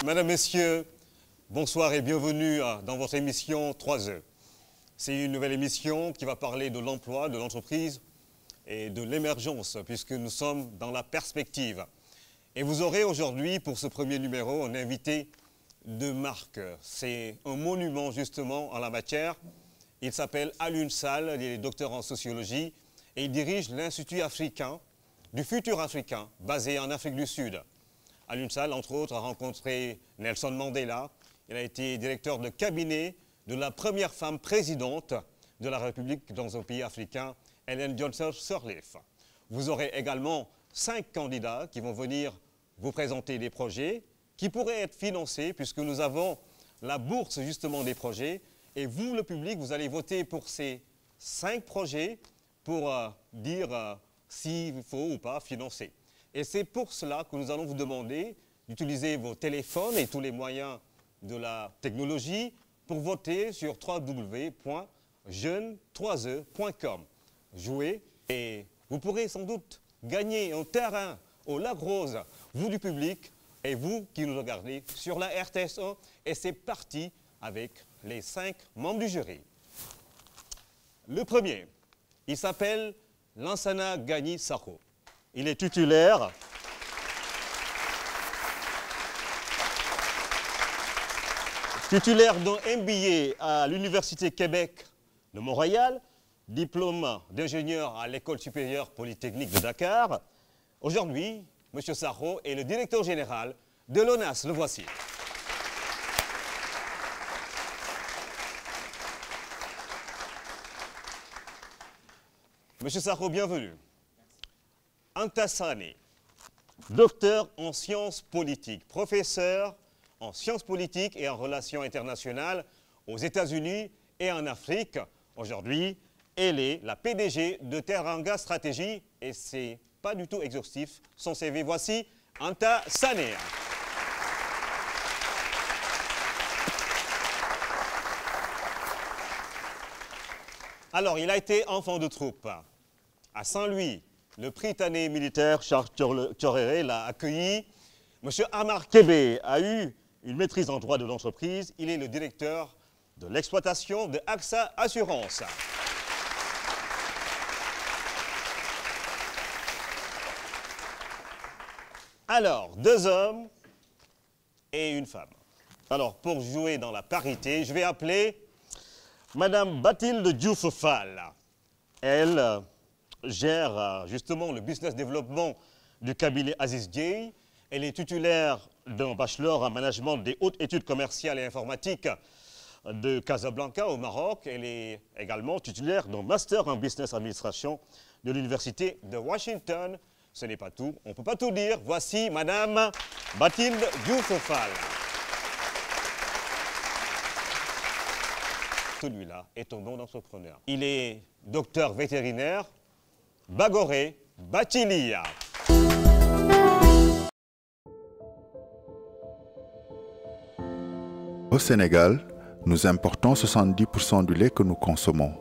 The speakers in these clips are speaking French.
Mesdames, Messieurs, bonsoir et bienvenue dans votre émission 3E. C'est une nouvelle émission qui va parler de l'emploi, de l'entreprise et de l'émergence, puisque nous sommes dans la perspective. Et vous aurez aujourd'hui, pour ce premier numéro, un invité de marque. C'est un monument justement en la matière. Il s'appelle Alioune Sall, il est docteur en sociologie et il dirige l'Institut africain du futur africain, basé en Afrique du Sud. Alioune Sall, entre autres, a rencontré Nelson Mandela. Il a été directeur de cabinet de la première femme présidente de la République dans un pays africain, Ellen Johnson Sirleaf. Vous aurez également 5 candidats qui vont venir vous présenter des projets qui pourraient être financés puisque nous avons la bourse justement des projets. Et vous, le public, vous allez voter pour ces 5 projets pour dire s'il faut ou pas financer. Et c'est pour cela que nous allons vous demander d'utiliser vos téléphones et tous les moyens de la technologie pour voter sur www.jeune3e.com. Jouez et vous pourrez sans doute gagner un terrain au Lac Rose, vous du public et vous qui nous regardez sur la RTS1. Et c'est parti avec les 5 membres du jury. Le premier, il s'appelle Lansana Gagny Sakho. Il est titulaire d'un MBA à l'Université Québec de Montréal, diplôme d'ingénieur à l'École supérieure polytechnique de Dakar. Aujourd'hui, M. Sakho est le directeur général de l'ONAS. Le voici. M. Sakho, bienvenue. Anta Sané, docteur en sciences politiques, professeur en sciences politiques et en relations internationales aux États-Unis et en Afrique. Aujourd'hui, elle est la PDG de Teranga Stratégie et c'est pas du tout exhaustif son CV. Voici Anta Sané. Alors, il a été enfant de troupe. À Saint-Louis, le Prytanée militaire Charles Thioréré l'a accueilli. M. Amar Kébé a eu une maîtrise en droit de l'entreprise. Il est le directeur de l'exploitation de AXA Assurance. Alors, 2 hommes et une femme. Alors, pour jouer dans la parité, je vais appeler Madame Bathilde Diouf Fall. Elle gère justement le business développement du cabinet Aziz Dieye. Elle est titulaire d'un bachelor en management des hautes études commerciales et informatiques de Casablanca au Maroc. Elle est également titulaire d'un master en business administration de l'université de Washington. Ce n'est pas tout, on ne peut pas tout dire. Voici Madame Bathilde Diouf Fall. Celui-là est un nom d'entrepreneur. Il est docteur vétérinaire, Bagoré Batilia. Au Sénégal, nous importons 70% du lait que nous consommons,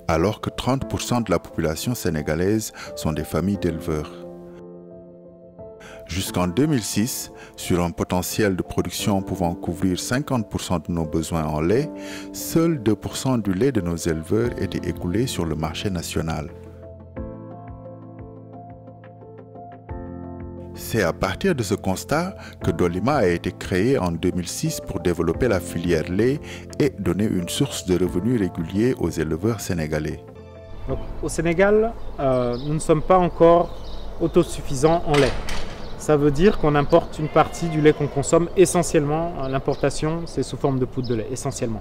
alors que 30% de la population sénégalaise sont des familles d'éleveurs. Jusqu'en 2006, sur un potentiel de production pouvant couvrir 50% de nos besoins en lait, seuls 2% du lait de nos éleveurs était écoulé sur le marché national. C'est à partir de ce constat que Dolima a été créé en 2006 pour développer la filière lait et donner une source de revenus réguliers aux éleveurs sénégalais. Donc, au Sénégal, nous ne sommes pas encore autosuffisants en lait. Ça veut dire qu'on importe une partie du lait qu'on consomme essentiellement. L'importation, c'est sous forme de poudre de lait, essentiellement.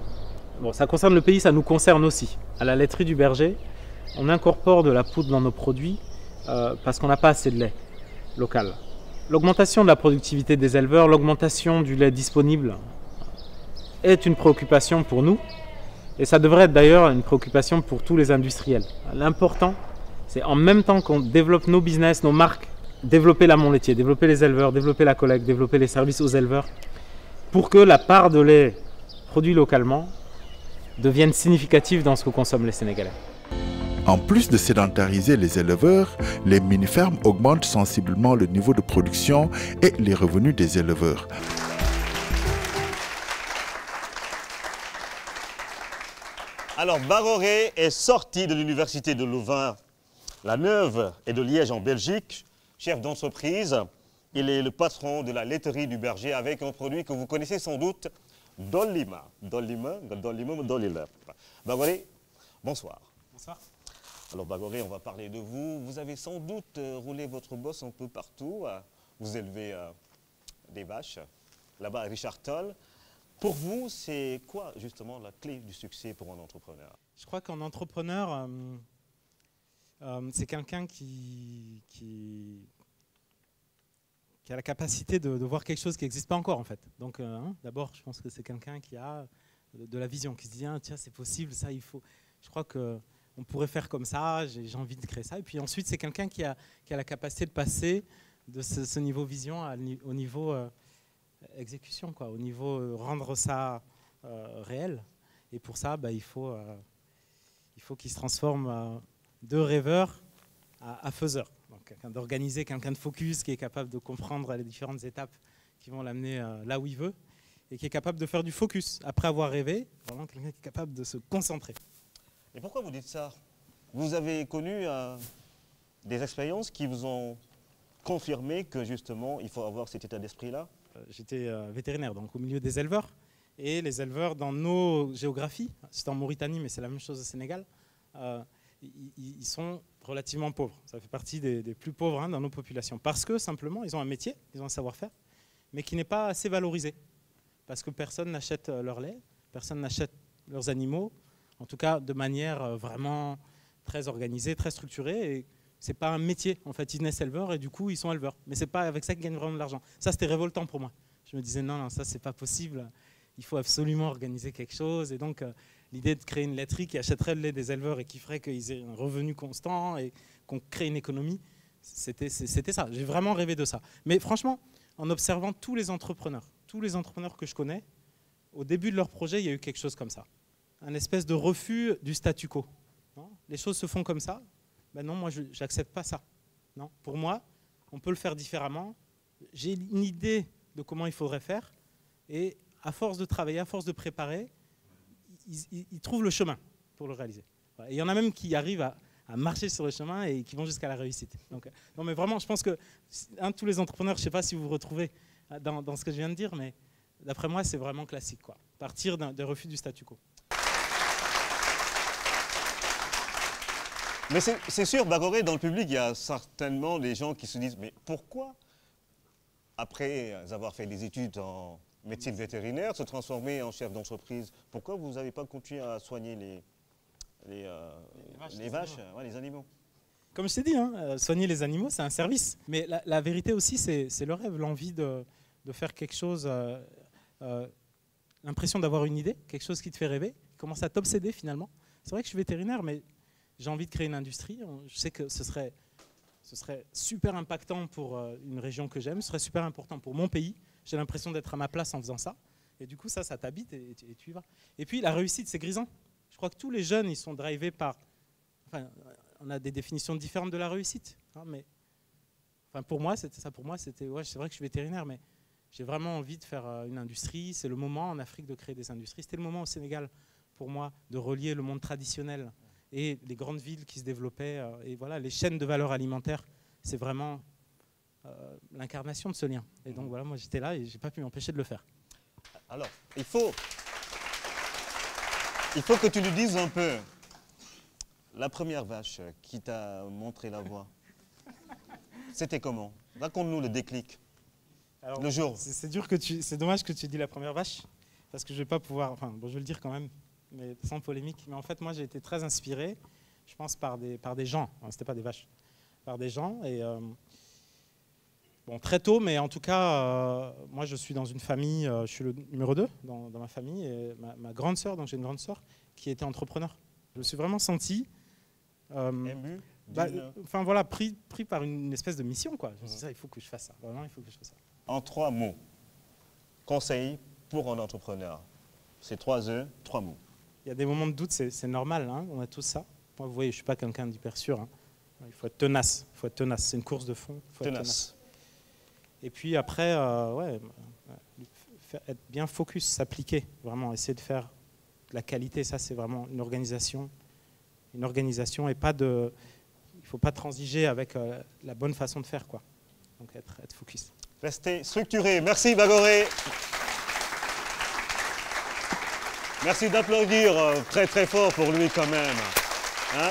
Bon, ça concerne le pays, ça nous concerne aussi. À la laiterie du berger, on incorpore de la poudre dans nos produits parce qu'on n'a pas assez de lait local. L'augmentation de la productivité des éleveurs, l'augmentation du lait disponible est une préoccupation pour nous. Et ça devrait être d'ailleurs une préoccupation pour tous les industriels. L'important, c'est en même temps qu'on développe nos business, nos marques, développer l'amont laitier, développer les éleveurs, développer la collecte, développer les services aux éleveurs, pour que la part de lait produit localement devienne significative dans ce que consomment les Sénégalais. En plus de sédentariser les éleveurs, les mini-fermes augmentent sensiblement le niveau de production et les revenus des éleveurs. Alors, Bagoré est sorti de l'université de Louvain-la-Neuve et de Liège en Belgique, chef d'entreprise. Il est le patron de la laiterie du Berger avec un produit que vous connaissez sans doute, Dolima. Dolima. Bagoré, bonsoir. Bonsoir. Alors Bagoré, on va parler de vous. Vous avez sans doute roulé votre bosse un peu partout. Vous élevez des vaches, là-bas à Richard Toll. Pour vous, c'est quoi justement la clé du succès pour un entrepreneur? Je crois qu'un entrepreneur, c'est quelqu'un qui a la capacité de voir quelque chose qui n'existe pas encore en fait. Donc d'abord, je pense que c'est quelqu'un qui a de la vision, qui se dit tiens, c'est possible, ça il faut. Je crois qu'on pourrait faire comme ça, j'ai envie de créer ça. Et puis ensuite, c'est quelqu'un qui a la capacité de passer de ce niveau vision au niveau exécution, quoi, au niveau rendre ça réel. Et pour ça, il faut qu'il se transforme de rêveur à faiseur. Donc, quelqu'un d'organisé, quelqu'un de focus, qui est capable de comprendre les différentes étapes qui vont l'amener là où il veut et qui est capable de faire du focus. Après avoir rêvé, vraiment quelqu'un qui est capable de se concentrer. Et pourquoi vous dites ça? Vous avez connu des expériences qui vous ont confirmé que justement, il faut avoir cet état d'esprit-là? J'étais vétérinaire, donc au milieu des éleveurs. Et les éleveurs, dans nos géographies, c'est en Mauritanie, mais c'est la même chose au Sénégal, ils sont relativement pauvres. Ça fait partie des plus pauvres dans nos populations. Parce que simplement, ils ont un métier, ils ont un savoir-faire, mais qui n'est pas assez valorisé. Parce que personne n'achète leur lait, personne n'achète leurs animaux, en tout cas de manière vraiment très organisée, très structurée. Et c'est pas un métier. En fait, ils naissent éleveurs et du coup, ils sont éleveurs. Mais c'est pas avec ça qu'ils gagnent vraiment de l'argent. Ça, c'était révoltant pour moi. Je me disais non, ça, c'est pas possible. Il faut absolument organiser quelque chose. Et donc, l'idée de créer une laiterie qui achèterait le lait des éleveurs et qui ferait qu'ils aient un revenu constant et qu'on crée une économie, c'était ça. J'ai vraiment rêvé de ça. Mais franchement, en observant tous les entrepreneurs que je connais, au début de leur projet, il y a eu quelque chose comme ça. Un espèce de refus du statu quo. Non, les choses se font comme ça. Ben non, moi, je n'accepte pas ça. Non, pour moi, on peut le faire différemment. J'ai une idée de comment il faudrait faire. Et à force de travailler, à force de préparer, ils trouvent le chemin pour le réaliser. Et il y en a même qui arrivent à marcher sur le chemin et qui vont jusqu'à la réussite. Donc, non, mais vraiment, je pense que tous les entrepreneurs, je ne sais pas si vous vous retrouvez dans ce que je viens de dire, mais d'après moi, c'est vraiment classique, quoi. Partir d'un refus du statu quo. Mais c'est sûr, Bagoré, dans le public, il y a certainement des gens qui se disent mais pourquoi, après avoir fait des études en médecine vétérinaire, se transformer en chef d'entreprise? Pourquoi vous n'avez pas continué à soigner les vaches, les animaux? Comme je t'ai dit, soigner les animaux, c'est un service. Mais la vérité aussi, c'est le rêve, l'envie de faire quelque chose, l'impression d'avoir une idée, quelque chose qui te fait rêver, qui commence à t'obséder finalement. C'est vrai que je suis vétérinaire, mais j'ai envie de créer une industrie. Je sais que ce serait super impactant pour une région que j'aime, ce serait super important pour mon pays. J'ai l'impression d'être à ma place en faisant ça. Et du coup, ça t'habite et tu y vas. Et puis, la réussite, c'est grisant. Je crois que tous les jeunes, ils sont drivés par... Enfin, on a des définitions différentes de la réussite. Mais enfin, pour moi, c'était ça. Pour moi, c'était... Ouais, c'est vrai que je suis vétérinaire, mais j'ai vraiment envie de faire une industrie. C'est le moment en Afrique de créer des industries. C'était le moment au Sénégal, pour moi, de relier le monde traditionnel et les grandes villes qui se développaient. Et voilà, les chaînes de valeur alimentaire, c'est vraiment l'incarnation de ce lien. Et donc voilà, moi j'étais là et je n'ai pas pu m'empêcher de le faire. Alors, il faut que tu nous dises un peu, la première vache qui t'a montré la voie, c'était comment? Raconte-nous le déclic. Alors, le jour. C'est dommage que tu dis la première vache, parce que je ne vais pas pouvoir, enfin bon, je vais le dire quand même, mais sans polémique. Mais en fait, moi j'ai été très inspiré, je pense, par des gens, c'était pas des vaches, par des gens. Et bon, très tôt, mais en tout cas, moi je suis dans une famille, je suis le numéro 2 dans ma famille, et ma grande sœur, donc j'ai une grande sœur, qui était entrepreneur. Je me suis vraiment senti... ému enfin voilà, pris par une espèce de mission, quoi. Je me suis dit, il faut que je fasse ça, vraiment, il faut que je fasse ça. En 3 mots, conseil pour un entrepreneur. C'est 3 E, 3 mots. Il y a des moments de doute, c'est normal, hein, on a tous ça. Je Moi, vous voyez, je ne suis pas quelqu'un d'hyper sûr. Hein. Il faut être tenace. Il faut être tenace. C'est une course de fond. Il faut être tenace. Et puis après, être bien focus, s'appliquer, vraiment, essayer de faire de la qualité. Ça, c'est vraiment une organisation et pas de... Il ne faut pas transiger avec la bonne façon de faire, quoi. Donc être focus. Restez structuré. Merci Bagoré. Merci d'applaudir très très fort pour lui quand même. Hein?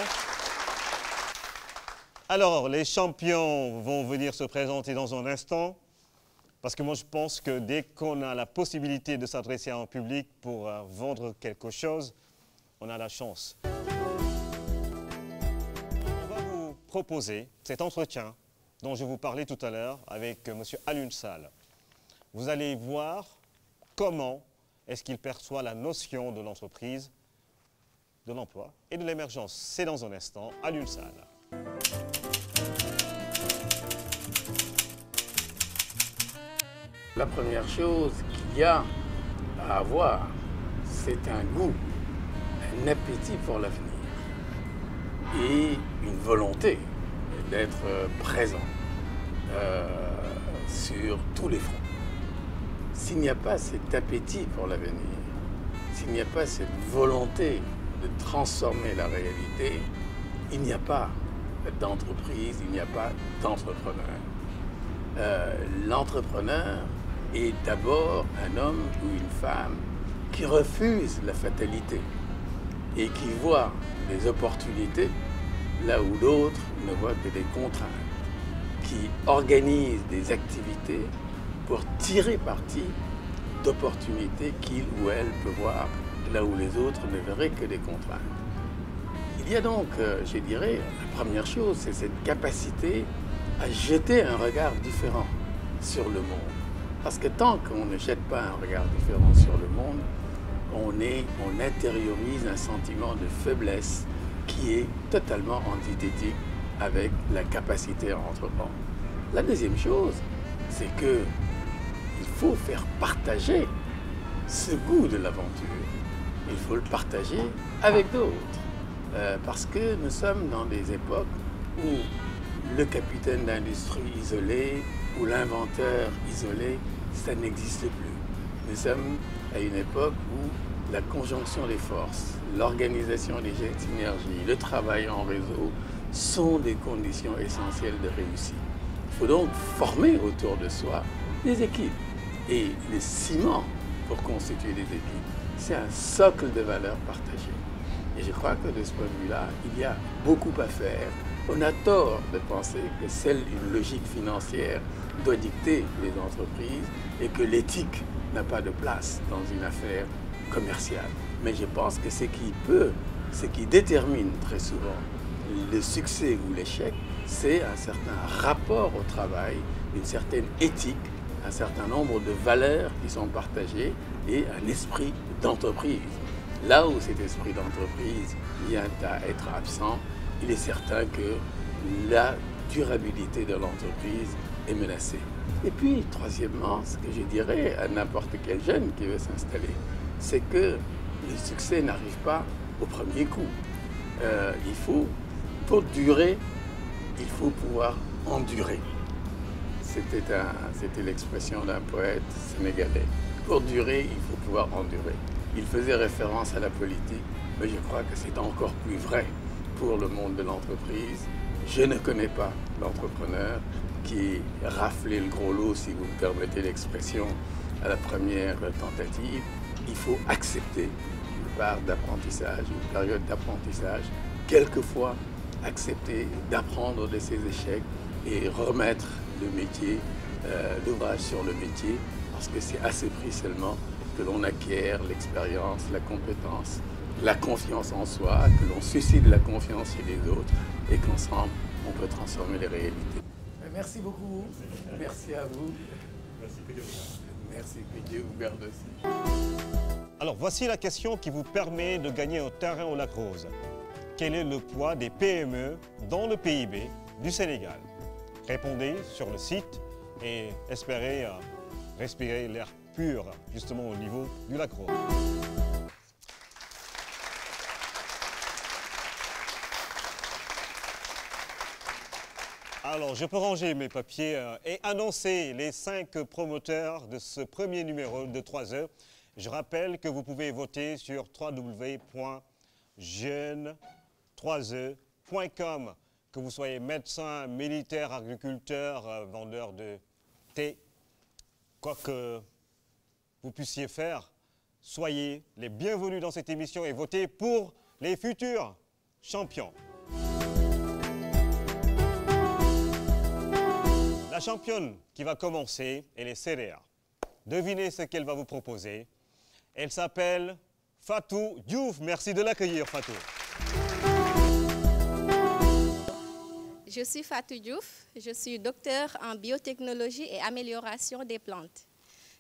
Alors, les champions vont venir se présenter dans un instant, parce que moi je pense que dès qu'on a la possibilité de s'adresser à un public pour vendre quelque chose, on a la chance. On va vous proposer cet entretien dont je vous parlais tout à l'heure avec M. Alioune Sall. Vous allez voir comment est-ce qu'il perçoit la notion de l'entreprise, de l'emploi et de l'émergence. C'est dans un instant, Alioune Sall. La première chose qu'il y a à avoir, c'est un goût, un appétit pour l'avenir et une volonté d'être présent sur tous les fronts. S'il n'y a pas cet appétit pour l'avenir, s'il n'y a pas cette volonté de transformer la réalité, il n'y a pas d'entreprise, il n'y a pas d'entrepreneur. L'entrepreneur est d'abord un homme ou une femme qui refuse la fatalité et qui voit des opportunités là où d'autres ne voient que des contraintes, qui organise des activités pour tirer parti d'opportunités qu'il ou elle peut voir là où les autres ne verraient que des contraintes. Il y a donc, je dirais, la première chose, c'est cette capacité à jeter un regard différent sur le monde. Parce que tant qu'on ne jette pas un regard différent sur le monde, on intériorise un sentiment de faiblesse qui est totalement antithétique avec la capacité à entreprendre. La deuxième chose, c'est qu'il faut faire partager ce goût de l'aventure. Il faut le partager avec d'autres. Parce que nous sommes dans des époques où le capitaine d'industrie isolé ou l'inventeur isolé, ça n'existe plus. Nous sommes à une époque où la conjonction des forces, l'organisation des synergies, le travail en réseau sont des conditions essentielles de réussite. Il faut donc former autour de soi des équipes. Et le ciment pour constituer des équipes, c'est un socle de valeurs partagées. Et je crois que de ce point de vue-là, il y a beaucoup à faire. On a tort de penser que seule une logique financière doit dicter les entreprises et que l'éthique n'a pas de place dans une affaire commerciale. Mais je pense que ce qui détermine très souvent le succès ou l'échec, c'est un certain rapport au travail, une certaine éthique, un certain nombre de valeurs qui sont partagées et un esprit d'entreprise. Là où cet esprit d'entreprise vient à être absent, il est certain que la durabilité de l'entreprise est menacée. Et puis, troisièmement, ce que je dirais à n'importe quel jeune qui veut s'installer, c'est que le succès n'arrive pas au premier coup. Pour durer, il faut pouvoir endurer. C'était l'expression d'un poète sénégalais. Pour durer, il faut pouvoir endurer. Il faisait référence à la politique, mais je crois que c'est encore plus vrai pour le monde de l'entreprise. Je ne connais pas l'entrepreneur qui raflait le gros lot, si vous me permettez l'expression, à la première tentative. Il faut accepter une part d'apprentissage, une période d'apprentissage, quelquefois accepter d'apprendre de ses échecs et remettre le métier, l'ouvrage sur le métier, parce que c'est à ce prix seulement que l'on acquiert l'expérience, la compétence, la confiance en soi, que l'on suscite la confiance chez les autres et qu'ensemble, on peut transformer les réalités. Merci beaucoup. Merci à vous. Merci, que Dieu vous garde. Merci, que Dieu vous garde aussi. Alors, voici la question qui vous permet de gagner un terrain au Lac Rose. Quel est le poids des PME dans le PIB du Sénégal? Répondez sur le site et espérez respirer l'air pur, justement au niveau du Lac Rose. Alors, je peux ranger mes papiers et annoncer les 5 promoteurs de ce premier numéro de 3 heures. Je rappelle que vous pouvez voter sur www.jeune3e.com. Que vous soyez médecin, militaire, agriculteur, vendeur de thé, quoi que vous puissiez faire, soyez les bienvenus dans cette émission et votez pour les futurs champions. La championne qui va commencer, elle est CDA. Devinez ce qu'elle va vous proposer. Elle s'appelle Fatou Diouf. Merci de l'accueillir, Fatou. Je suis Fatou Diouf, je suis docteur en biotechnologie et amélioration des plantes.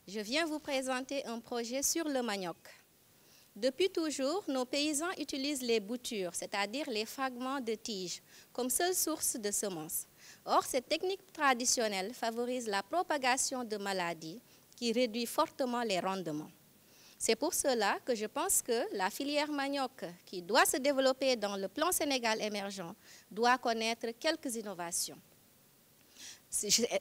Je viens vous présenter un projet sur le manioc. Depuis toujours, nos paysans utilisent les boutures, c'est-à-dire les fragments de tiges, comme seule source de semences. Or, cette technique traditionnelle favorise la propagation de maladies qui réduit fortement les rendements. C'est pour cela que je pense que la filière manioc, qui doit se développer dans le plan Sénégal émergent, doit connaître quelques innovations.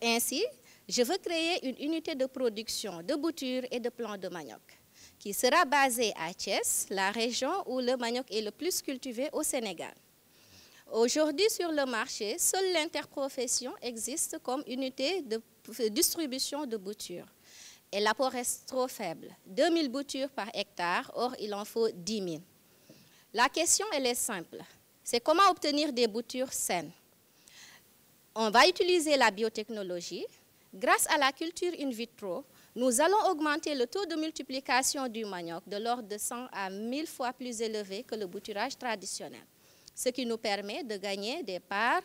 Ainsi, je veux créer une unité de production de boutures et de plants de manioc, qui sera basée à Thiès, la région où le manioc est le plus cultivé au Sénégal. Aujourd'hui, sur le marché, seule l'interprofession existe comme unité de distribution de boutures. Et l'apport reste trop faible, 2000 boutures par hectare, or il en faut 10 000. La question, elle est simple, c'est comment obtenir des boutures saines. On va utiliser la biotechnologie. Grâce à la culture in vitro, nous allons augmenter le taux de multiplication du manioc de l'ordre de 100 à 1000 fois plus élevé que le bouturage traditionnel, ce qui nous permet de gagner des parts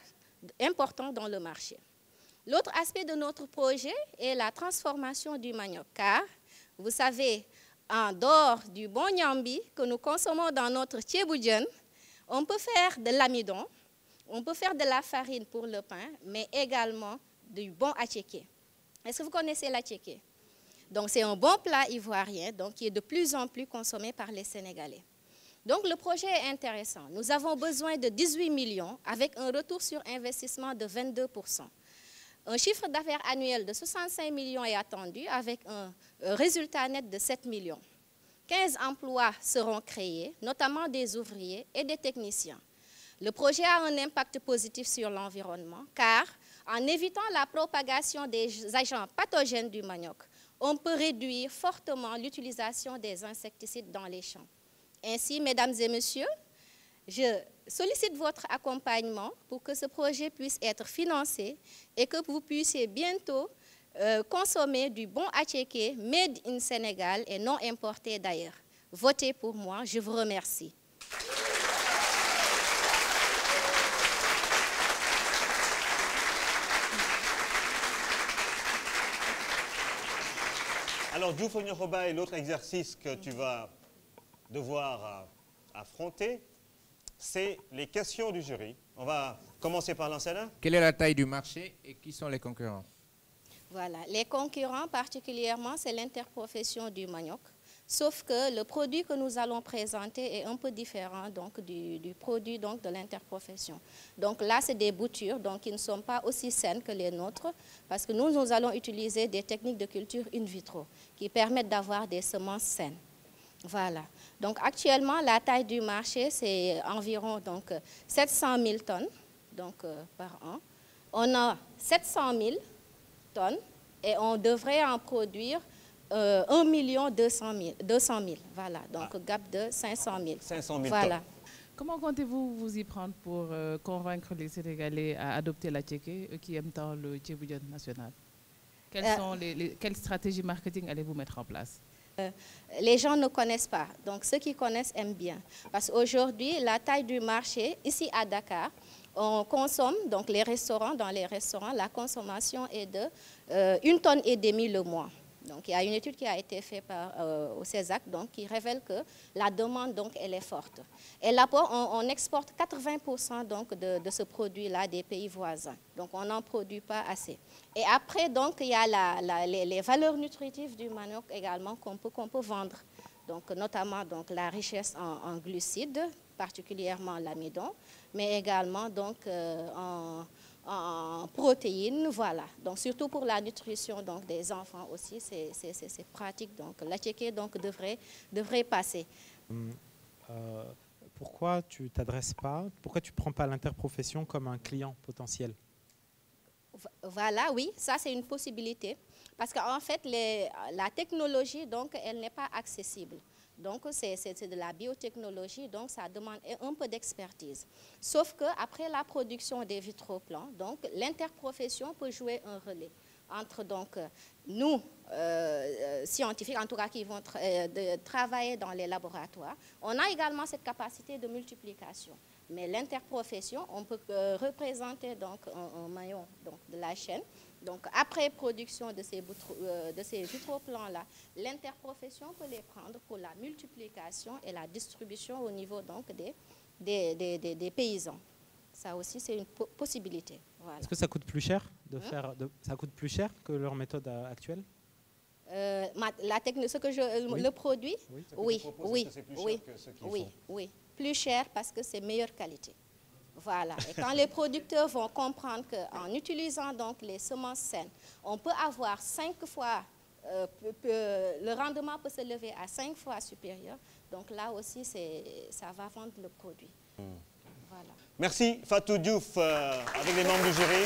importantes dans le marché. L'autre aspect de notre projet est la transformation du manioc, car, vous savez, en dehors du bon nyambi que nous consommons dans notre thiéboudienne, on peut faire de l'amidon, on peut faire de la farine pour le pain, mais également du bon attiéké. Est-ce que vous connaissez l'attiéké? Donc c'est un bon plat ivoirien donc, qui est de plus en plus consommé par les Sénégalais. Donc le projet est intéressant. Nous avons besoin de 18 millions avec un retour sur investissement de 22%. Un chiffre d'affaires annuel de 65 millions est attendu avec un résultat net de 7 millions. 15 emplois seront créés, notamment des ouvriers et des techniciens. Le projet a un impact positif sur l'environnement car en évitant la propagation des agents pathogènes du manioc, on peut réduire fortement l'utilisation des insecticides dans les champs. Ainsi, mesdames et messieurs, je sollicite votre accompagnement pour que ce projet puisse être financé et que vous puissiez bientôt consommer du bon attiéké made in Sénégal et non importé d'ailleurs. Votez pour moi, je vous remercie. Alors, Diouf Onyokoba et l'autre exercice que tu vas devoir affronter, c'est les questions du jury. On va commencer par l'enseignant. Quelle est la taille du marché et qui sont les concurrents? Voilà, les concurrents particulièrement, c'est l'interprofession du manioc. Sauf que le produit que nous allons présenter est un peu différent donc, du produit donc, de l'interprofession. Donc là, c'est des boutures donc, qui ne sont pas aussi saines que les nôtres parce que nous allons utiliser des techniques de culture in vitro qui permettent d'avoir des semences saines. Voilà. Donc actuellement, la taille du marché, c'est environ donc, 700 000 tonnes donc, par an. On a 700 000 tonnes et on devrait en produire 1 200 000. Voilà, donc gap de 500 000. 500 000 voilà. tonnes. Comment comptez-vous vous y prendre pour convaincre les Sénégalais à adopter l'attiéké, eux qui aiment tant le thiéboudienne national? Quelles stratégies marketing allez-vous mettre en place? Les gens ne connaissent pas, donc ceux qui connaissent aiment bien. Parce qu'aujourd'hui, la taille du marché, ici à Dakar, on consomme, donc les restaurants, dans les restaurants, la consommation est de 1,5 tonne le mois. Donc il y a une étude qui a été faite au CESAC donc, qui révèle que la demande donc, elle est forte. Et là, on exporte 80% donc, de ce produit-là des pays voisins. Donc on n'en produit pas assez. Et après, donc, il y a les valeurs nutritives du manioc également qu'on peut vendre. Donc, notamment donc, la richesse en glucides, particulièrement l'amidon, mais également donc, en protéines, voilà. Donc surtout pour la nutrition donc, des enfants aussi, c'est pratique. Donc la tchéké donc, devrait passer. Pourquoi tu t'adresses pas, pourquoi tu ne prends pas l'interprofession comme un client potentiel? Voilà, oui, ça c'est une possibilité. Parce qu'en fait, la technologie, donc, elle n'est pas accessible. Donc, c'est de la biotechnologie, donc ça demande un peu d'expertise. Sauf qu'après la production des vitroplans, donc, l'interprofession peut jouer un relais entre donc, nous, scientifiques, en tout cas qui vont travailler dans les laboratoires. On a également cette capacité de multiplication. Mais l'interprofession, on peut représenter donc, un maillon donc, de la chaîne. Donc, après production de ces vitroplans-là, l'interprofession peut les prendre pour la multiplication et la distribution au niveau donc, des paysans. Ça aussi, c'est une possibilité. Voilà. Est-ce que ça coûte plus cher ça coûte plus cher que leur méthode actuelle? Ce que le produit, oui. Plus cher parce que c'est meilleure qualité. Voilà. Et quand les producteurs vont comprendre qu'en utilisant donc les semences saines, on peut avoir 5 fois, le rendement peut se lever à 5 fois supérieur. Donc là aussi, ça va vendre le produit. Voilà. Merci Fatou Diouf avec les membres du jury.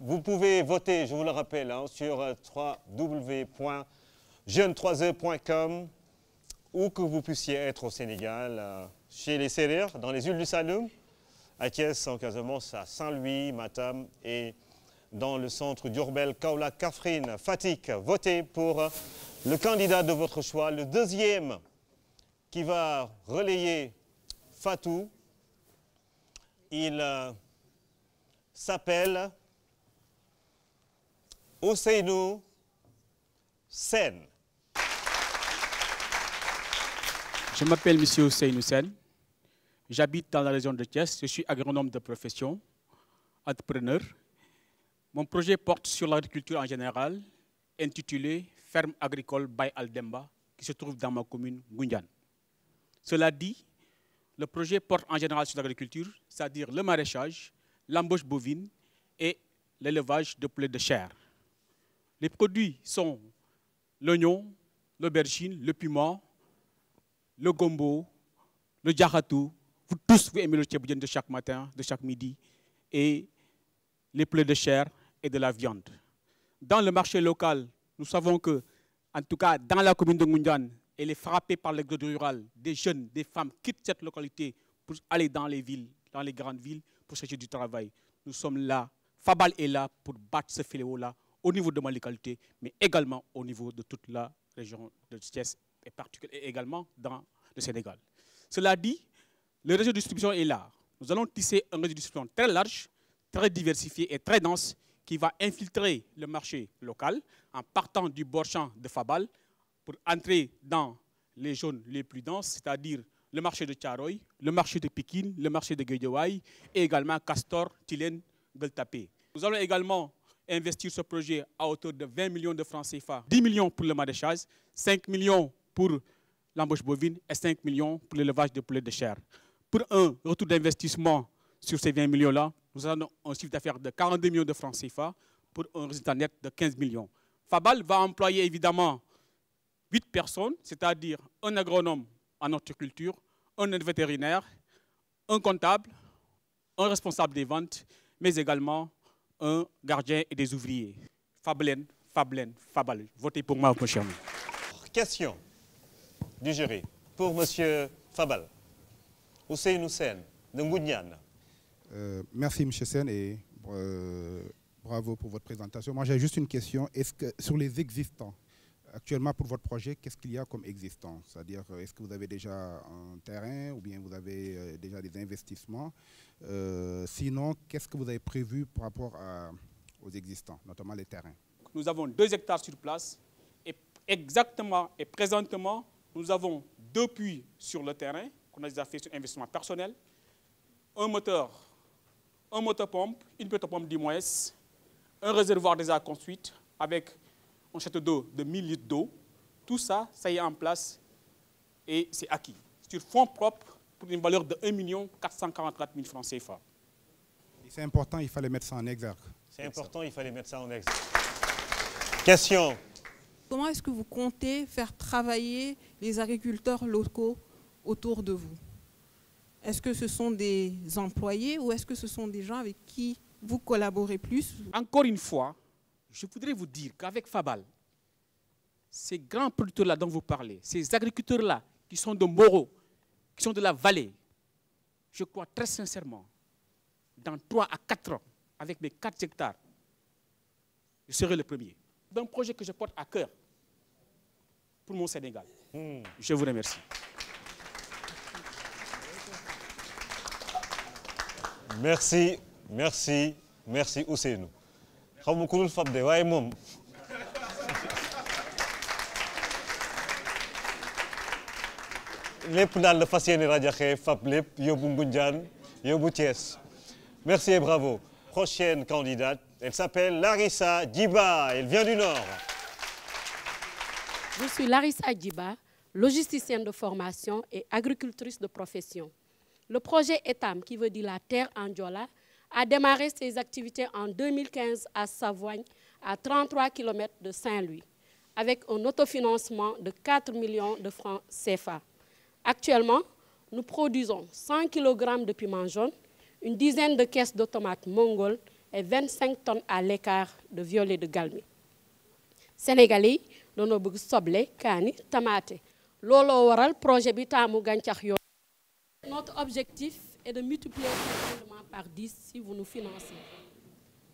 Vous pouvez voter, je vous le rappelle, hein, sur www.jeune3e.com, où que vous puissiez être au Sénégal, chez les Sérères, dans les îles du Saloum, à Thiès, en Casamance, à Saint-Louis, Matam et dans le centre d'Diourbel, Kaolack, Kaffrine, Fatick. Votez pour le candidat de votre choix, le deuxième qui va relayer Fatou. Il s'appelle Ousseynou Sène. Je m'appelle M. Ousseynou Sène. J'habite dans la région de Thiès. Je suis agronome de profession, entrepreneur. Mon projet porte sur l'agriculture en général, intitulé Ferme agricole by Aldemba, qui se trouve dans ma commune Ngoundiane. Cela dit, le projet porte en général sur l'agriculture, c'est-à-dire le maraîchage, l'embauche bovine et l'élevage de poulets de chair. Les produits sont l'oignon, l'aubergine, le piment, le gombo, le djaratou. Vous tous, vous aimez le tchéboudienne de chaque matin, de chaque midi, et les poulets de chair et de la viande. Dans le marché local, nous savons que, en tout cas dans la commune de Ngoundiane, elle est frappée par l'exode rural. Des jeunes, des femmes quittent cette localité pour aller dans les villes, dans les grandes villes, pour chercher du travail. Nous sommes là, Fabal est là pour battre ce fléau-là au niveau de ma localité, mais également au niveau de toute la région de Thiès, et particulièrement également dans le Sénégal. Cela dit, le réseau de distribution est là. Nous allons tisser un réseau de distribution très large, très diversifié et très dense qui va infiltrer le marché local en partant du bord-champ de Fabal pour entrer dans les zones les plus denses, c'est-à-dire le marché de Thiaroye, le marché de Pikine, le marché de Guédiawaye et également Castor, Tilène, Gueltapé. Nous allons également investir ce projet à hauteur de 20 millions de francs CFA, 10 millions pour le maraîchage, 5 millions pour l'embauche bovine et 5 millions pour l'élevage de poulets de chair. Pour un retour d'investissement sur ces 20 millions-là, nous avons un chiffre d'affaires de 42 millions de francs CFA pour un résultat net de 15 millions. Fabal va employer évidemment 8 personnes, c'est-à-dire un agronome en horticulture, un vétérinaire, un comptable, un responsable des ventes, mais également un gardien et des ouvriers. Fablen, Fabal. Votez pour moi, mon cher ami. Question du jury pour M. Fabal. Ousseynou Sène, de Ngoundiane. Merci, M. Sène, et bravo pour votre présentation. Moi, j'ai juste une question. Est-ce que sur les existants, actuellement pour votre projet, qu'est-ce qu'il y a comme existant? C'est-à-dire, est-ce que vous avez déjà un terrain ou bien vous avez déjà des investissements? Sinon, qu'est-ce que vous avez prévu par rapport aux existants, notamment les terrains? Nous avons 2 hectares sur place et exactement et présentement, nous avons 2 puits sur le terrain qu'on a déjà fait sur investissement personnel, un moteur-pompe, une pompe d'IMOS, un réservoir déjà construit avec un château d'eau de 1000 litres d'eau. Tout ça, ça y est en place et c'est acquis. Sur fonds propres pour une valeur de 1 444 000 francs CFA. C'est important, il fallait mettre ça en exergue. C'est important, il fallait mettre ça en exergue. Question. Comment est-ce que vous comptez faire travailler les agriculteurs locaux autour de vous? Est-ce que ce sont des employés ou est-ce que ce sont des gens avec qui vous collaborez plus? Encore une fois, je voudrais vous dire qu'avec Fabal, ces grands producteurs-là dont vous parlez, ces agriculteurs-là qui sont de Moro, qui sont de la vallée, je crois très sincèrement, dans 3 à 4 ans, avec mes 4 hectares, je serai le premier. D'un projet que je porte à cœur pour mon Sénégal. Je vous remercie. Merci, merci, merci Ousseynou. Je ne sais pas si vous avez fait lépp daal la fas yéene rajaxe fab lépp yóbbu Ngoundiane yóbbu Thiès. Merci et bravo. Prochaine candidate, elle s'appelle Larissa Djiba, elle vient du Nord. Je suis Larissa Djiba, logisticienne de formation et agricultrice de profession. Le projet ETAM, qui veut dire la terre en Diola, a démarré ses activités en 2015 à Savoigne, à 33 km de Saint-Louis, avec un autofinancement de 4 millions de francs CFA. Actuellement, nous produisons 100 kg de piment jaune, une dizaine de caisses de tomates mongoles et 25 tonnes à l'écart de violet de Galmi. Sénégalais, nous avons soble, kani, tomate. Lolo waral projet bitamu gantiax yo. Notre objectif est de multiplier ce rendement par 10 si vous nous financez.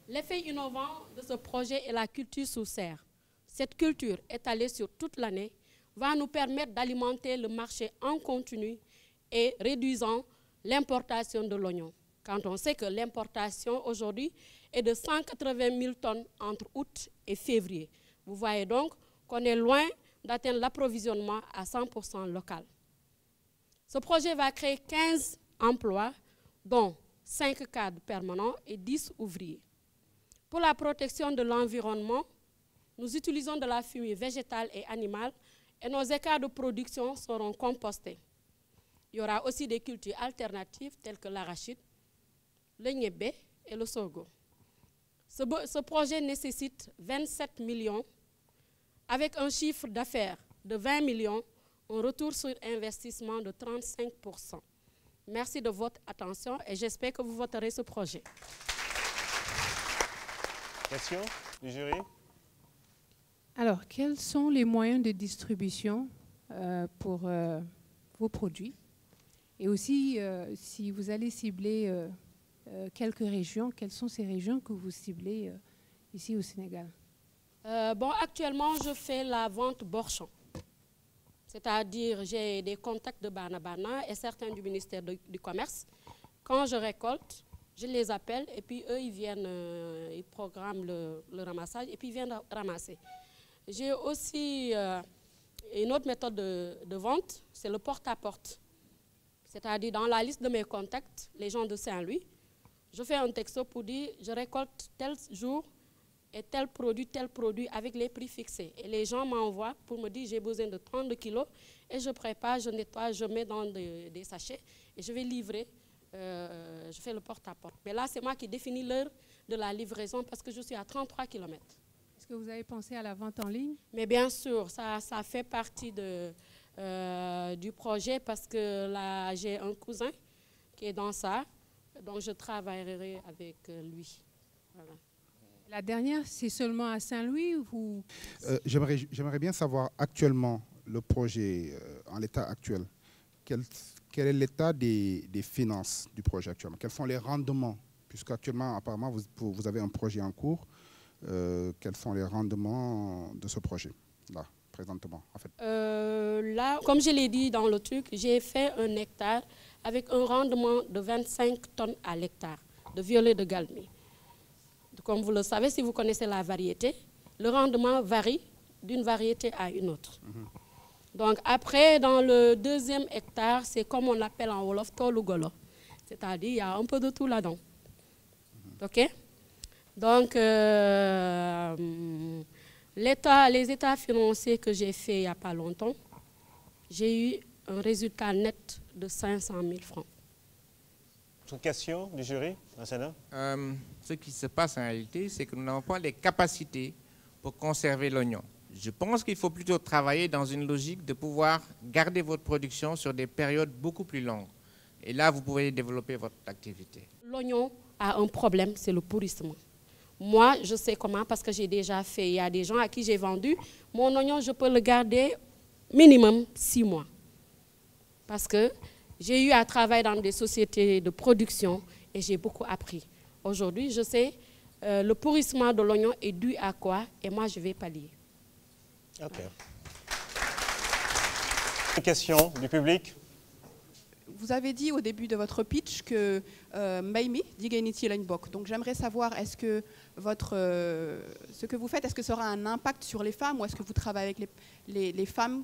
L'effet innovant de ce projet est la culture sous serre. Cette culture, étalée sur toute l'année, va nous permettre d'alimenter le marché en continu et réduisant l'importation de l'oignon. Quand on sait que l'importation aujourd'hui est de 180 000 tonnes entre août et février. Vous voyez donc qu'on est loin d'atteindre l'approvisionnement à 100% local. Ce projet va créer 15 emplois, dont 5 cadres permanents et 10 ouvriers. Pour la protection de l'environnement, nous utilisons de la fumée végétale et animale et nos écarts de production seront compostés. Il y aura aussi des cultures alternatives telles que l'arachide, le niébé et le sorgho. Ce projet nécessite 27 millions avec un chiffre d'affaires de 20 millions, un retour sur investissement de 35%. Merci de votre attention et j'espère que vous voterez ce projet. Question du jury? Alors, quels sont les moyens de distribution pour vos produits? Et aussi, si vous allez cibler quelques régions, quelles sont ces régions que vous ciblez ici au Sénégal? Actuellement, je fais la vente bord-champ. C'est-à-dire, j'ai des contacts de Bana et certains du ministère du Commerce. Quand je récolte, je les appelle et puis eux, ils viennent, ils programment le ramassage et puis ils viennent ramasser. J'ai aussi une autre méthode de vente, c'est le porte-à-porte. C'est-à-dire, dans la liste de mes contacts, les gens de Saint-Louis, je fais un texto pour dire, je récolte tel jour et tel produit avec les prix fixés. Et les gens m'envoient pour me dire, j'ai besoin de 32 kilos et je prépare, je nettoie, je mets dans des sachets et je vais livrer, je fais le porte-à-porte. Mais là, c'est moi qui définis l'heure de la livraison parce que je suis à 33 km. Est-ce que vous avez pensé à la vente en ligne? Mais bien sûr, ça fait partie du projet parce que là, j'ai un cousin qui est dans ça, donc je travaillerai avec lui. Voilà. La dernière, c'est seulement à Saint-Louis ou... J'aimerais bien savoir actuellement le projet, en l'état actuel, quel est l'état des finances du projet actuellement? Quels sont les rendements? Puisqu'actuellement, apparemment, vous avez un projet en cours. Quels sont les rendements de ce projet, là, présentement, en fait? Là, comme je l'ai dit dans le truc, j'ai fait 1 hectare avec un rendement de 25 tonnes à l'hectare de violet de Galmi. Comme vous le savez, si vous connaissez la variété, le rendement varie d'une variété à une autre. Donc après, dans le 2e hectare, c'est comme on l'appelle en Wolof, Tolugolo. C'est-à-dire, il y a un peu de tout là-dedans. OK? Donc, les états financiers que j'ai faits il n'y a pas longtemps, j'ai eu un résultat net de 500 000 francs. Toute question du jury, Asana? Ce qui se passe en réalité, c'est que nous n'avons pas les capacités pour conserver l'oignon. Je pense qu'il faut plutôt travailler dans une logique de pouvoir garder votre production sur des périodes beaucoup plus longues. Et là, vous pouvez développer votre activité. L'oignon a un problème, c'est le pourrissement. Moi, je sais comment, parce que j'ai déjà fait. Il y a des gens à qui j'ai vendu. Mon oignon, je peux le garder minimum 6 mois. Parce que j'ai eu à travailler dans des sociétés de production et j'ai beaucoup appris. Aujourd'hui, je sais le pourrissement de l'oignon est dû à quoi et moi, je vais pallier. OK. Une question du public? Vous avez dit au début de votre pitch que Mbaimi Digeniti Langbok. Donc j'aimerais savoir, est-ce que ce que vous faites, est-ce que ça aura un impact sur les femmes ou est-ce que vous travaillez avec les femmes?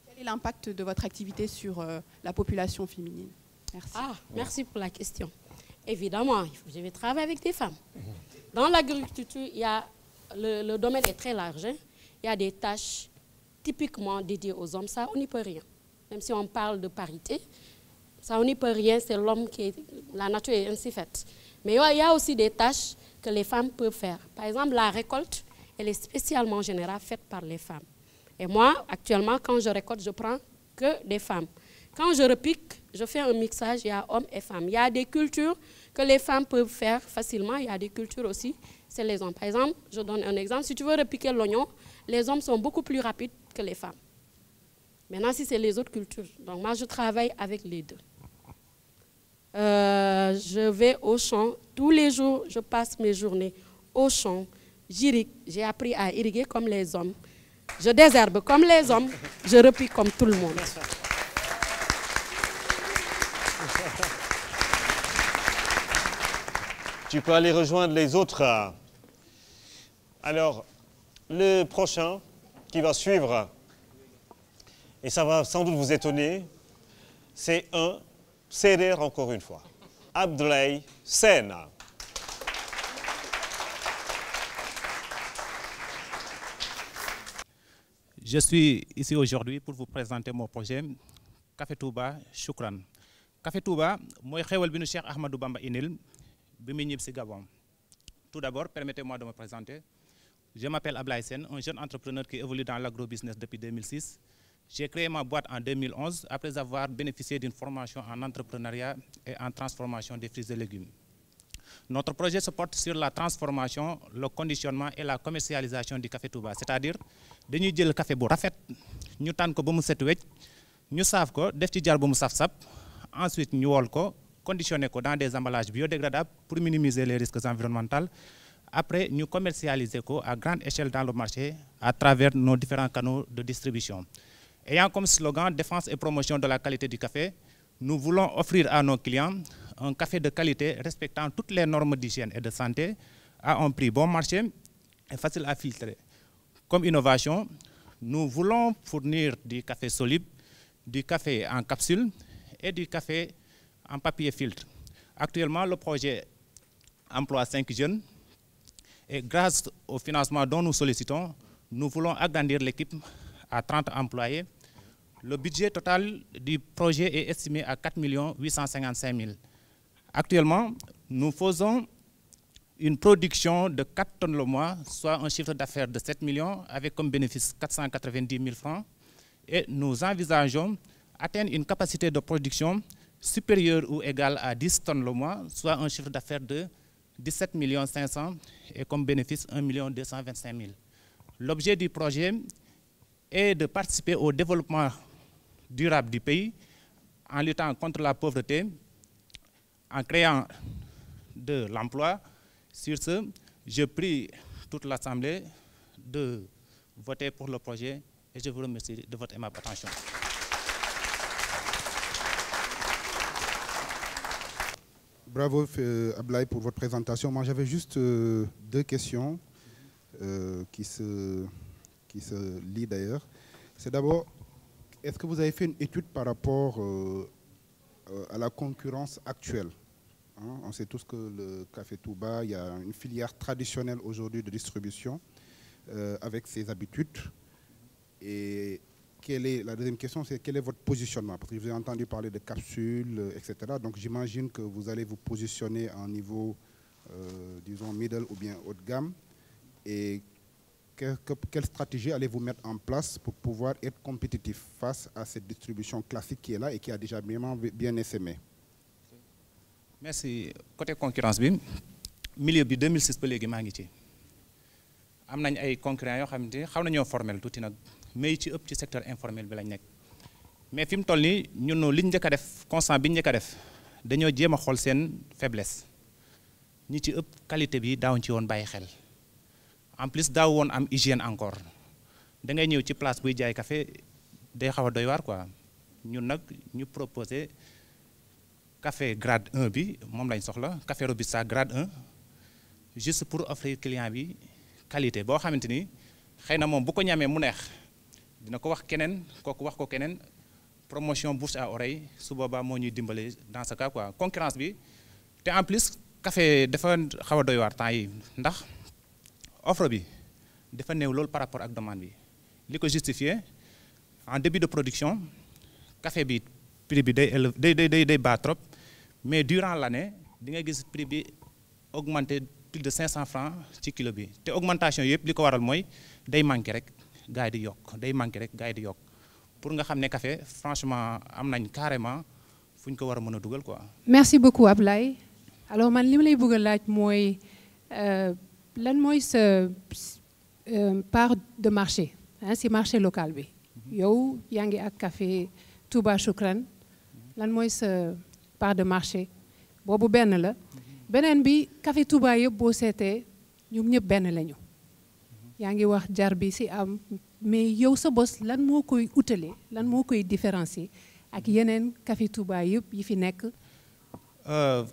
Quel est l'impact de votre activité sur la population féminine? Merci. Merci pour la question. Évidemment, je vais travailler avec des femmes. Dans l'agriculture, le domaine est très large. Hein. Il y a des tâches typiquement dédiées aux hommes. Ça, on n'y peut rien. Même si on parle de parité, ça, on n'y peut rien. C'est l'homme qui est... La nature est ainsi faite. Mais il y a aussi des tâches que les femmes peuvent faire. Par exemple, la récolte, elle est spécialement en général faite par les femmes. Et moi, actuellement, quand je récolte, je prends que des femmes. Quand je repique, je fais un mixage, il y a hommes et femmes. Il y a des cultures que les femmes peuvent faire facilement. Il y a des cultures aussi, c'est les hommes. Par exemple, je donne un exemple. Si tu veux repiquer l'oignon, les hommes sont beaucoup plus rapides que les femmes. Maintenant, si c'est les autres cultures, donc moi, je travaille avec les deux. Je vais au champ. Tous les jours, je passe mes journées au champ. J'irrigue. J'ai appris à irriguer comme les hommes. Je désherbe comme les hommes. Je repique comme tout le monde. Tu peux aller rejoindre les autres. Alors, le prochain qui va suivre, et ça va sans doute vous étonner, c'est un Sérer encore une fois. Abdoulaye Sène. Je suis ici aujourd'hui pour vous présenter mon projet Café Touba Choukran. Café Touba, moi xewal bi nu Cheikh Ahmadou Bamba inil bi mi ñib ci Gabon. Tout d'abord, permettez-moi de me présenter. Je m'appelle Abdoulaye Sène, un jeune entrepreneur qui évolue dans l'agrobusiness depuis 2006. J'ai créé ma boîte en 2011 après avoir bénéficié d'une formation en entrepreneuriat et en transformation des fruits et légumes. Notre projet se porte sur la transformation, le conditionnement et la commercialisation du café Touba. C'est-à-dire, dañuy jël café bu rafet, ñu tànn ko ba mu set wecc, ñu saaf ko, def ci jar ba mu saf-sap, ensuite ñu wol ko, conditionner ko dans des emballages biodégradables pour minimiser les risques environnementaux. Après, nous commercialiser ko à grande échelle dans le marché à travers nos différents canaux de distribution. Ayant comme slogan défense et promotion de la qualité du café, nous voulons offrir à nos clients un café de qualité respectant toutes les normes d'hygiène et de santé à un prix bon marché et facile à filtrer. Comme innovation, nous voulons fournir du café soluble, du café en capsule et du café en papier filtre. Actuellement, le projet emploie 5 jeunes et grâce au financement dont nous sollicitons, nous voulons agrandir l'équipe à 30 employés. Le budget total du projet est estimé à 4 855 000. Actuellement, nous faisons une production de 4 tonnes le mois, soit un chiffre d'affaires de 7 millions, avec comme bénéfice 490 000 francs. Et nous envisageons atteindre une capacité de production supérieure ou égale à 10 tonnes le mois, soit un chiffre d'affaires de 17 500 000 et comme bénéfice 1 225 000. L'objet du projet est de participer au développement durable du pays en luttant contre la pauvreté, en créant de l'emploi. Sur ce, je prie toute l'Assemblée de voter pour le projet et je vous remercie de votre aimable attention. Bravo Abdoulaye pour votre présentation. Moi j'avais juste 2 questions qui se lient d'ailleurs. C'est d'abord, est-ce que vous avez fait une étude par rapport à la concurrence actuelle? On sait tous que le café Touba, il y a une filière traditionnelle aujourd'hui de distribution avec ses habitudes. Et la deuxième question, c'est quel est votre positionnement? Parce que je vous ai entendu parler de capsules, etc. Donc j'imagine que vous allez vous positionner en niveau, disons, middle ou bien haut de gamme. Et quelle stratégie allez-vous mettre en place pour pouvoir être compétitif face à cette distribution classique qui est là et qui a déjà bien essaimé? Merci. Côté concurrence, milieu bi 2006 ba léegi maa ngi ci. Am nañ ay concurrents yoo xamante xaw nañoo formel tuuti nag mais ci ëpp ci secteur informel bi lañ nekk mais fi mu toll nii ñun liñ njëkk a def constat bi ñu njëkk a def dañoo jéem a xool seen faiblesse ñi ci ëpp qualité bi daawuñ ci woon bàyyi xel en plus daaw woon am hygiène encore da ngay ñëw ci place buy jaay café day xaw a doy waar quoi ñun nag ñu proposé café grade 1 bi moom lañ soxla café robusta grade 1 juste pour offrir client bi qualité boo xamante ni xëy na moom bu ko ñamee mu neex dina ko wax keneen kooku wax ko keneen promotion bouche à oreille su boobaa moo ñuy dimbale dans ce cas quoi concurrence bi te en plus café dafa xaw a doy waar temps yi ndax offre bi dafa néew loolu par rapport ak demande bi li ko justifié en début de production café bi prix bi day bas trop mais durant l'année di nga gis prix bi augmenté plus de 500 francs ci kilo bi te augmentation yëpp li ko waral mooy day manqué rek gars yi di yokk day manqué rek gars yi di yokk pour nga xam ne café franchement am nañ carrément fu ñu ko war a mën a dugal quoi. Merci beaucoup Ablaye alors man li ma lay bëgg a laaj mooy lan mooy sa part de marché si marché local bi yow yaa ngi ak café Touba Choukran lan mooy sa part de marché boobu benn la. beneen bi café Touba yëpp boo seetee ñoom ñëpp benn lañu yaa ngi wax jar bi si am mais yow sa bos lan moo koy utale lan moo koy différencier ak yeneen café Touba yëpp yi fi nekk.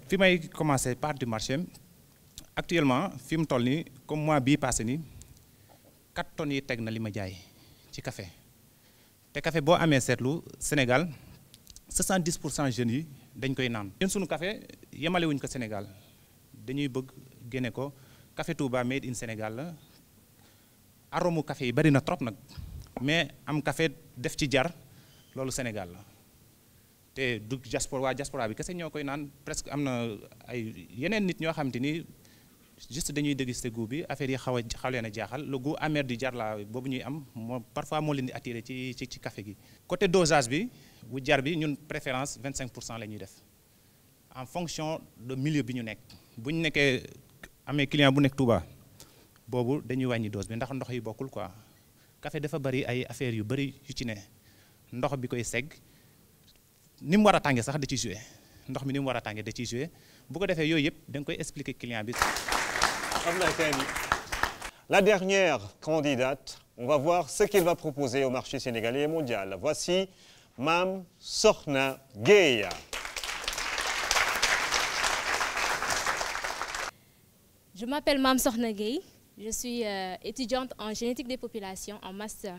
fi may commencer part du marché actuellement fi mu toll nii comme mois bii passé nii 4 tonnes yi teg na li ma jaay ci café te café boo amee seetlu Sénégal 70% jeunes yi dañ koy naan. ñun sunu café yemale wuñ ko Sénégal dañuy bëgg génne ko café Touba made in Sénégal la arôme café yi bari na trop nag mais am café def ci jar loolu Sénégal la te du waa diaspora bi kese ñoo koy naan presque am na ay yeneen nit ñoo xamante ni juste dañuy déguster goût bi affaire yi xaw leen a jaaxal le goût amer du jar la boobu ñuy am moo parfois moo leen di attiré ci café gi. côté dosage bi bu jar bi ñun préférence 25% la ñuy def en fonction de milieu bi ñu nekk bu ñu nekkee amee client bu nekk Touba boobu dañuy wàññi dose bi ndax ndox yi bokkul quoi café dafa bari ay affaires yu bari yu ci ne ndox bi koy segg ni mu war a tàngee sax da ciy joué ndox mi ni mu war a tàngee da ciy joué bu ko defee yooyu yëpp da nga koy expliquer client bi. La dernière candidate, on va voir ce qu'elle va proposer au marché sénégalais et mondial. Voici Mame Sokhna Gueye. Je m'appelle Mame Sokhna Gueye. Je suis étudiante en génétique des populations en master.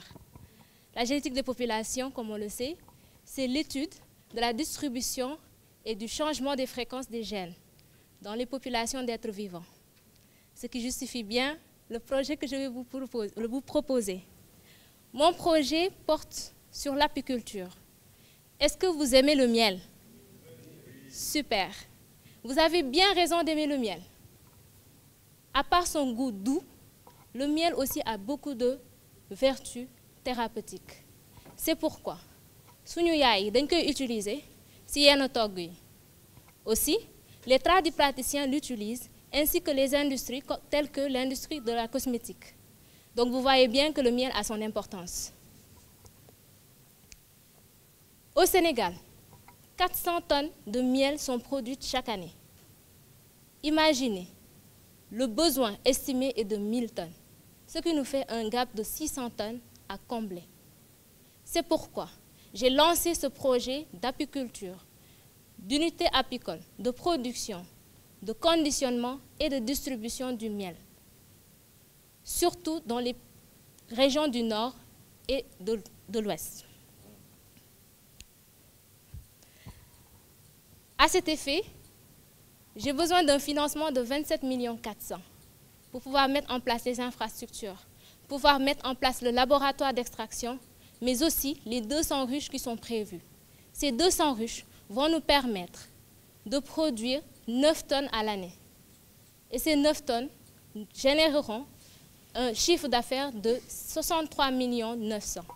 La génétique des populations, comme on le sait, c'est l'étude de la distribution et du changement des fréquences des gènes dans les populations d'êtres vivants. Ce qui justifie bien le projet que je vais vous proposer. Mon projet porte sur l'apiculture. Est-ce que vous aimez le miel? Super. Vous avez bien raison d'aimer le miel. À part son goût doux, le miel aussi a beaucoup de vertus thérapeutiques. C'est pourquoi suñu yaay yi dañ koy utiliser ci yenn togg yi. Aussi, les tradipraticiens l'utilisent ainsi que les industries telles que l'industrie de la cosmétique. Donc vous voyez bien que le miel a son importance. Au Sénégal, 400 tonnes de miel sont produites chaque année. Imaginez, le besoin estimé est de 1000 tonnes, ce qui nous fait un gap de 600 tonnes à combler. C'est pourquoi j'ai lancé ce projet d'apiculture, d'unité apicole, de production, de conditionnement et de distribution du miel, surtout dans les régions du Nord et de l'Ouest. À cet effet, j'ai besoin d'un financement de 27 400 000 pour pouvoir mettre en place les infrastructures, pouvoir mettre en place le laboratoire d'extraction, mais aussi les 200 ruches qui sont prévues. Ces 200 ruches vont nous permettre de produire 9 tonnes à l'année. Et ces 9 tonnes généreront un chiffre d'affaires de 63 900 000.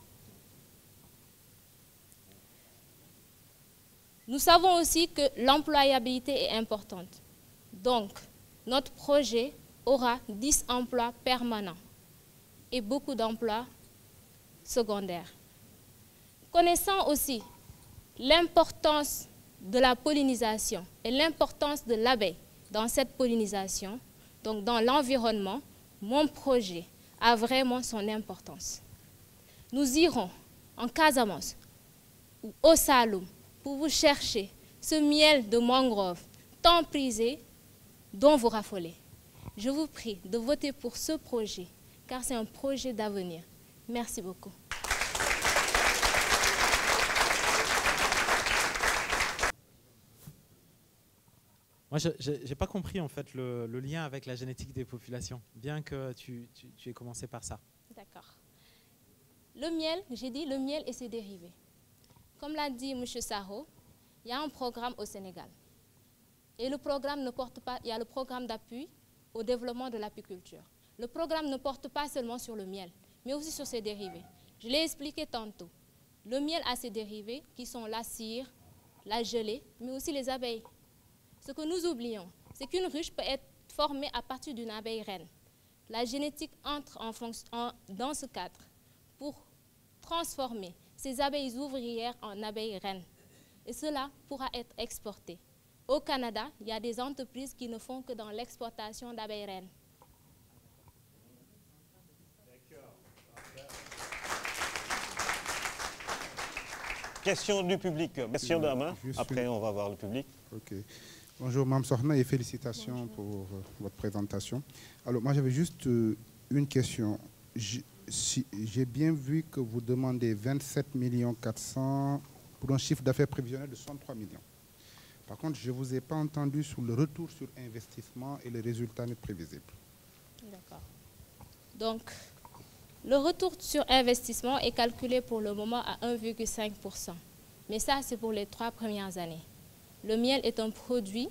Nous savons aussi que l'employabilité est importante. Donc, notre projet aura 10 emplois permanents et beaucoup d'emplois secondaires. Connaissant aussi l'importance de la pollinisation et l'importance de l'abeille dans cette pollinisation, donc dans l'environnement, mon projet a vraiment son importance. Nous irons en Casamance ou au Saloum pour vous chercher ce miel de mangrove tant prisé dont vous raffolez. Je vous prie de voter pour ce projet car c'est un projet d'avenir. Merci beaucoup. Moi, je n'ai pas compris en fait le lien avec la génétique des populations, bien que tu aies commencé par ça. D'accord. Le miel, j'ai dit le miel et ses dérivés. Comme l'a dit M. Sarro, il y a un programme au Sénégal. Et le programme ne porte pas, il y a le programme d'appui au développement de l'apiculture. Le programme ne porte pas seulement sur le miel, mais aussi sur ses dérivés. Je l'ai expliqué tantôt. Le miel a ses dérivés qui sont la cire, la gelée, mais aussi les abeilles. Ce que nous oublions, c'est qu'une ruche peut être formée à partir d'une abeille reine. La génétique entre dans ce cadre pour transformer ces abeilles ouvrières en abeilles reines. Et cela pourra être exporté. Au Canada, il y a des entreprises qui ne font que dans l'exportation d'abeilles reines. Question du public. Question de la main. Après, on va voir le public. Ok. Bonjour, Mme Sorna, et félicitations pour votre présentation. Alors, moi, j'avais juste une question. J'ai bien vu que vous demandez 27 400 000 pour un chiffre d'affaires prévisionnel de 63 millions. Par contre, je ne vous ai pas entendu sur le retour sur investissement et les résultats nets prévisibles. D'accord. Donc, le retour sur investissement est calculé pour le moment à 1,5%. Mais ça, c'est pour les 3 premières années. Le miel est un produit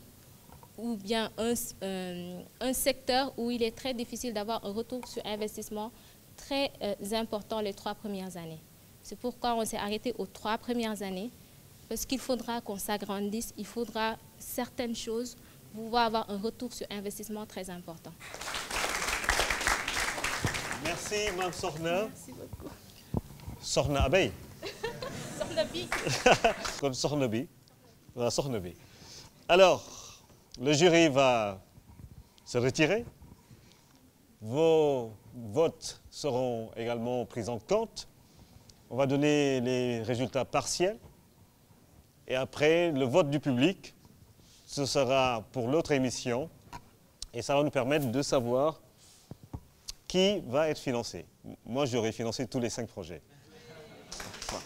ou bien un secteur où il est très difficile d'avoir un retour sur investissement très important les 3 premières années. C'est pourquoi on s'est arrêté aux 3 premières années, parce qu'il faudra qu'on s'agrandisse, il faudra certaines choses pour pouvoir avoir un retour sur investissement très important. Merci, Mme Sorna. Merci beaucoup. Sorna abeille. Sornabi. Comme Sornabi. Voilà, Sornabi. Alors, le jury va se retirer. Vos votes seront également pris en compte. On va donner les résultats partiels. Et après, le vote du public, ce sera pour l'autre émission. Et ça va nous permettre de savoir qui va être financé. Moi, j'aurais financé tous les 5 projets. Voilà.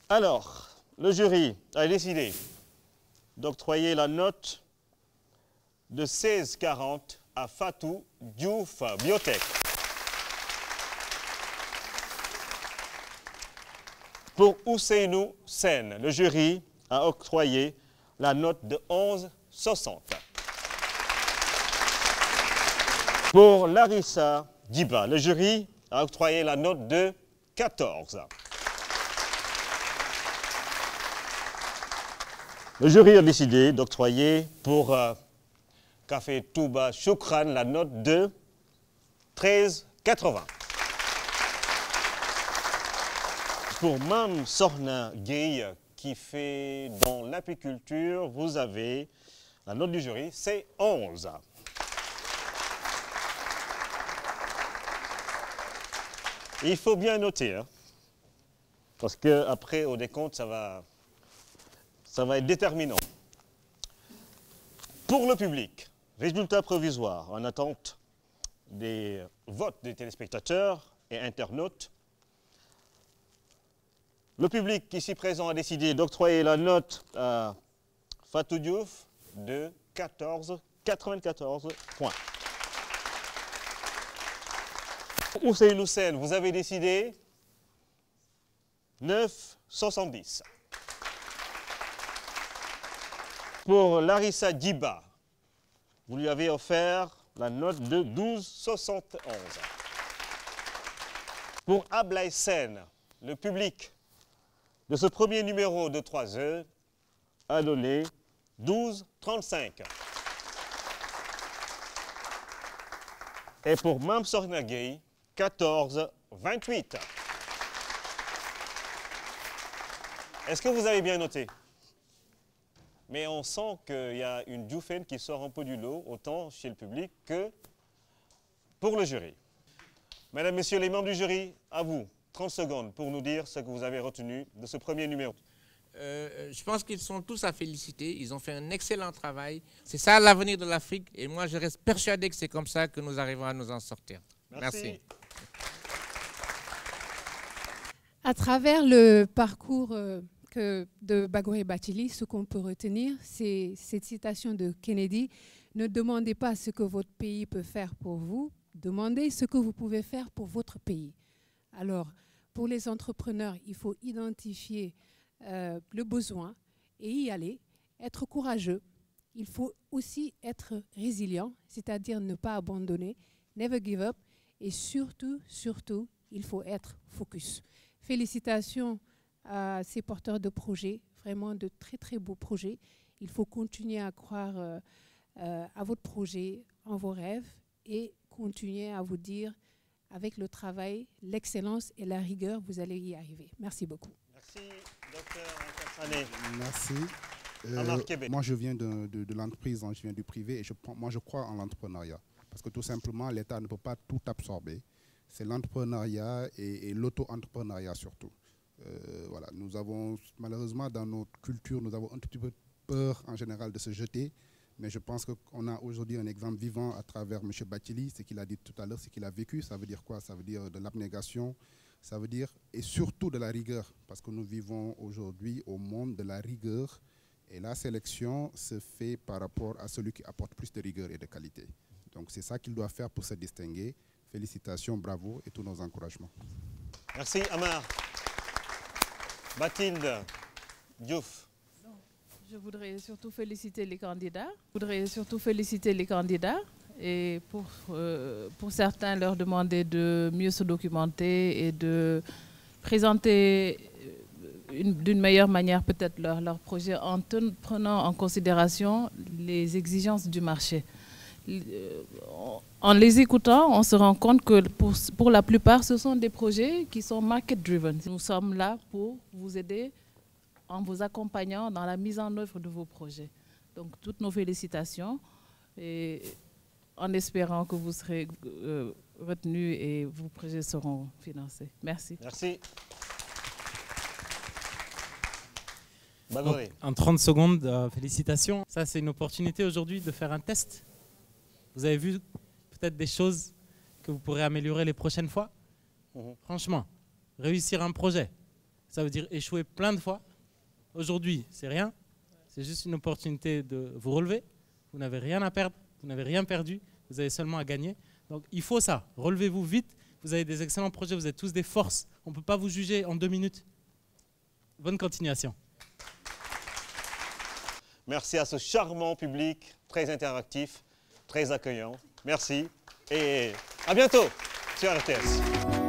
Alors, le jury a décidé d'octroyer la note de 16,40 à Fatou Diouf Biotech. Pour Ousseynou Sen, le jury a octroyé la note de 11,60. Pour Larissa Diba, le jury a octroyé la note de 14. Le jury a décidé d'octroyer pour Café Touba Choukran la note de 13,80. Pour Mme Sorna Gueye, qui fait dans l'apiculture, vous avez la note du jury, c'est 11. Il faut bien noter, hein, parce qu'après, au décompte, ça va être déterminant. Pour le public, résultat provisoire en attente des votes des téléspectateurs et internautes. Le public ici présent a décidé d'octroyer la note à Fatou Diouf de 14,94 points. Ousseynou Sène, vous avez décidé 9,70. Pour Larissa Djiba, vous lui avez offert la note de 12,71. Pour Ablaye Sène, le public de ce premier numéro de 3 heures a donné 12,35. Et pour Mame Sokhna Gueye, 14,28. Est-ce que vous avez bien noté? Mais on sent qu'il y a une Dioufène qui sort un peu du lot, autant chez le public que pour le jury. Mesdames, Messieurs les membres du jury, à vous, 30 secondes pour nous dire ce que vous avez retenu de ce premier numéro. Je pense qu'ils sont tous à féliciter, ils ont fait un excellent travail. C'est ça l'avenir de l'Afrique et moi je reste persuadé que c'est comme ça que nous arrivons à nous en sortir. Merci. À travers le parcours de Bagoré Bathily, ce qu'on peut retenir, c'est cette citation de Kennedy: ne demandez pas ce que votre pays peut faire pour vous, demandez ce que vous pouvez faire pour votre pays. Alors, pour les entrepreneurs, il faut identifier le besoin et y aller, être courageux. Il faut aussi être résilient, c'est-à-dire ne pas abandonner, never give up, et surtout, il faut être focus. Félicitations à ces porteurs de projets, vraiment de très très beaux projets. Il faut continuer à croire à votre projet, en vos rêves, et continuer à vous dire, avec le travail, l'excellence et la rigueur, vous allez y arriver. Merci beaucoup. Merci, docteur Antassane. Merci. Moi, je viens de l'entreprise, je viens du privé, et moi, je crois en l'entrepreneuriat. Parce que tout simplement, l'État ne peut pas tout absorber. C'est l'entrepreneuriat et l'auto-entrepreneuriat surtout. Voilà. Nous avons, malheureusement, dans notre culture, nous avons un petit peu peur en général de se jeter. Mais je pense qu'on a aujourd'hui un exemple vivant à travers M. Bathily, ce qu'il a dit tout à l'heure, ce qu'il a vécu. Ça veut dire quoi? Ça veut dire de l'abnégation, ça veut dire, et surtout de la rigueur, parce que nous vivons aujourd'hui au monde de la rigueur, et la sélection se fait par rapport à celui qui apporte plus de rigueur et de qualité. Donc c'est ça qu'il doit faire pour se distinguer. Félicitations, bravo et tous nos encouragements. Merci Amar. Mathilde Diouf. Je voudrais surtout féliciter les candidats. Et pour certains, leur demander de mieux se documenter et de présenter d'une meilleure manière peut-être leur projet en prenant en considération les exigences du marché. En les écoutant, on se rend compte que pour la plupart, ce sont des projets qui sont market-driven. Nous sommes là pour vous aider en vous accompagnant dans la mise en œuvre de vos projets. Donc, toutes nos félicitations et en espérant que vous serez retenus et vos projets seront financés. Merci. Merci. Donc, en 30 secondes, félicitations. Ça, c'est une opportunité aujourd'hui de faire un test. Vous avez vu peut-être des choses que vous pourrez améliorer les prochaines fois. Franchement, réussir un projet, ça veut dire échouer plein de fois. Aujourd'hui, c'est rien. C'est juste une opportunité de vous relever. Vous n'avez rien à perdre, vous n'avez rien perdu, vous avez seulement à gagner. Donc il faut ça. Relevez-vous vite. Vous avez des excellents projets, vous êtes tous des forces. On ne peut pas vous juger en 2 minutes. Bonne continuation. Merci à ce charmant public, très interactif, très accueillant. Merci et à bientôt sur RTS.